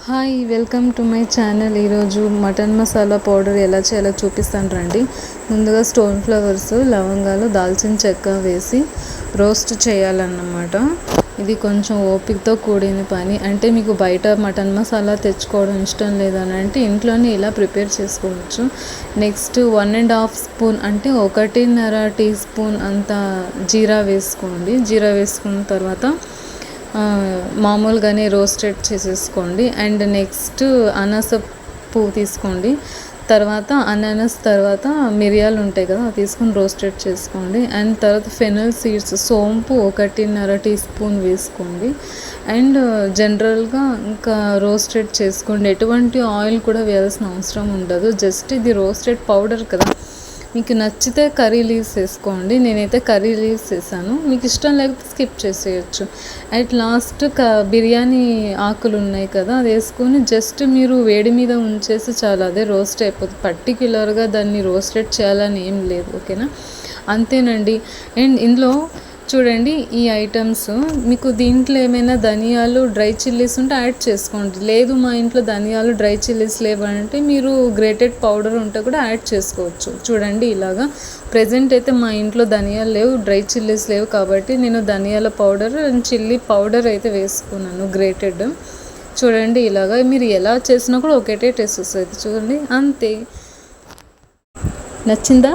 Hi welcome to my channel. ఈరోజు mutton masala powder ఎలా చేయాలో చూపిస్తాను రండి. ముందుగా స్టోన్ ఫ్లవర్స్, లవంగాలు, దాల్చిన చెక్క వేసి రోస్ట్ చేయాలన్నమాట. ఇది కొంచెం ఓపికతో కూడిన పని. అంటే మీకు బయట మటన్ మసాలా తెచ్చుకోవడం ఇష్టం లేదని అంటే ఇంట్లోనే ఇలా ప్రిపేర్ చేసుకోవచ్చు. నెక్స్ట్ 1.5 స్పూన్ అంటే 1.5 టీ స్పూన్ అంత జీరా వేసుకోండి. జీరా వేసుకున్న తర్వాత మామూలుగానే రోస్టెడ్ చేసేసుకోండి. అండ్ నెక్స్ట్ అనాస పువ్వు తీసుకోండి. తర్వాత అనానస్, తర్వాత మిరియాలు ఉంటాయి కదా, తీసుకొని రోస్టెడ్ చేసుకోండి. అండ్ తర్వాత ఫెనల్ సీడ్స్, సోంపు 1.5 టీ స్పూన్ వేసుకోండి. అండ్ జనరల్గా ఇంకా రోస్టెడ్ చేసుకోండి. ఎటువంటి ఆయిల్ కూడా వేయాల్సిన అవసరం ఉండదు. జస్ట్ ఇది రోస్టెడ్ పౌడర్ కదా, మీకు నచ్చితే కర్రీ లీవ్స్ వేసుకోండి. నేనైతే కర్రీ లీవ్స్ వేసాను. మీకు ఇష్టం లేకపోతే స్కిప్ చేసేయచ్చు. అట్ లాస్ట్ బిర్యానీ ఆకులు ఉన్నాయి కదా, అది వేసుకొని జస్ట్ మీరు వేడి మీద ఉంచేసి చాలా, అదే రోస్ట్ అయిపోతుంది. పర్టిక్యులర్గా దాన్ని రోస్టెడ్ చేయాలని ఏం లేదు, ఓకేనా? అంతేనండి. అండ్ ఇందులో చూడండి ఈ ఐటమ్స్, మీకు దీంట్లో ఏమైనా ధనియాలు, డ్రై చిల్లీస్ ఉంటే యాడ్ చేసుకోండి. లేదు మా ఇంట్లో ధనియాలు, డ్రై చిల్లీస్ లేవంటే మీరు గ్రేటెడ్ పౌడర్ ఉంటే కూడా యాడ్ చేసుకోవచ్చు. చూడండి ఇలాగా. ప్రజెంట్ అయితే మా ఇంట్లో ధనియాలు లేవు, డ్రై చిల్లీస్ లేవు, కాబట్టి నేను ధనియాల పౌడర్ అండ్ చిల్లీ పౌడర్ అయితే వేసుకున్నాను, గ్రేటెడ్. చూడండి ఇలాగా మీరు ఎలా చేసినా కూడా ఒకటే టేస్ట్ వస్తుంది. చూడండి, అంతే. నచ్చిందా?